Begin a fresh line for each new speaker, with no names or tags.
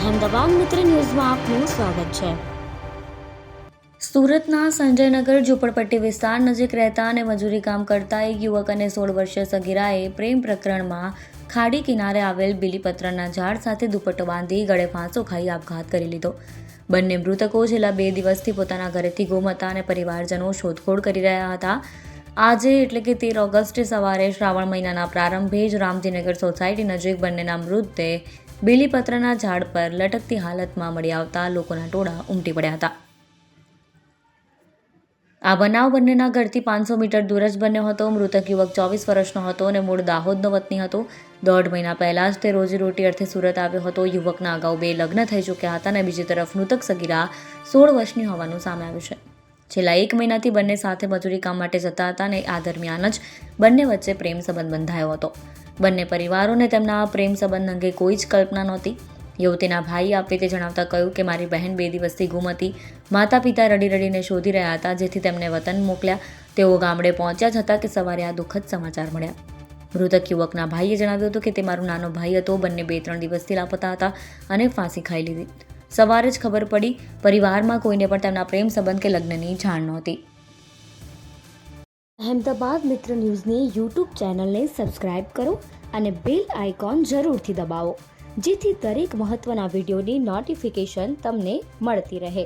અહેમદાબાદ મિત્ર ન્યૂઝમાં આપનું સ્વાગત છે। સુરતના સંજયનગર ઝૂંપડપટ્ટી વિસ્તાર નજીક રહેતા અને મજૂરી કામ કરતા એક યુવક અને 16 વર્ષીય સગીરાએ પ્રેમ પ્રકરણમાં ખાડી કિનારે આવેલ બીલીપત્રના ઝાડ સાથે દુપટ્ટો બાંધી ગળે ફાંસો ખાઈ આપઘાત કરી લીધો। બંને મૃતકો છેલ્લા 2 દિવસથી પોતાના ઘરેથી ગુમ હતા અને પરિવારજનો શોધખોળ કરી રહ્યા હતા। આજે એટલે કે 13 ઓગસ્ટે સવારે શ્રાવણ મહિનાના પ્રારંભે જ રામજીનગર સોસાયટી નજીક બંનેના મૃતદેહ બીલીપત્રના ઝાડ પર લટકતી હાલતમાં મળી આવતા લોકોના ટોળા ઉમટી પડ્યા હતા। આ બનાવ બંનેના ઘરથી 500 મીટર દૂર જ બન્યો હતો। મૃતક યુવક 24 વર્ષનો હતો અને મૂળ દાહોદનો વતની હતો। 1.5 મહિના પહેલા જ તે રોજીરોટી અર્થે સુરત આવ્યો હતો। યુવકના અગાઉ 2 લગ્ન થઈ ચૂક્યા હતા અને બીજી તરફ મૃતક સગીરા 16 વર્ષની હોવાનું સામે આવ્યું છે। છેલ્લા 1 મહિનાથી બંને સાથે મજૂરી કામ માટે જતા હતા અને આ દરમિયાન જ બંને વચ્ચે પ્રેમ સંબંધ બંધાયો હતો। બંને પરિવારોને તેમના પ્રેમ સંબંધ અંગે કોઈ જ કલ્પના નહોતી। યુવતીના ભાઈએ આપવીતે જણાવતા કહ્યું કે મારી બહેન 2 દિવસથી ગુમ હતી। માતા પિતા રડી રડીને શોધી રહ્યા હતા, જેથી તેમને વતન મોકલ્યા। તેઓ ગામડે પહોંચ્યા જ હતા કે સવારે આ દુઃખદ સમાચાર મળ્યા। મૃતક યુવકના ભાઈએ જણાવ્યું હતું કે તે મારો નાનો ભાઈ હતો। બંને 2-3 દિવસથી લાપતા હતા અને ફાંસી ખાઈ લીધી। સવારે જ ખબર પડી। પરિવારમાં કોઈને પણ તેમના પ્રેમ સંબંધ કે લગ્નની જાણ નહોતી। અહેમદાબાદ મિત્ર ન્યૂઝની યુટ્યુબ ચેનલને સબસ્ક્રાઇબ કરો અને બેલ આઇકોન જરૂરથી દબાવો, જેથી દરેક મહત્ત્વના વિડીયોની નોટિફિકેશન તમને મળતી રહે।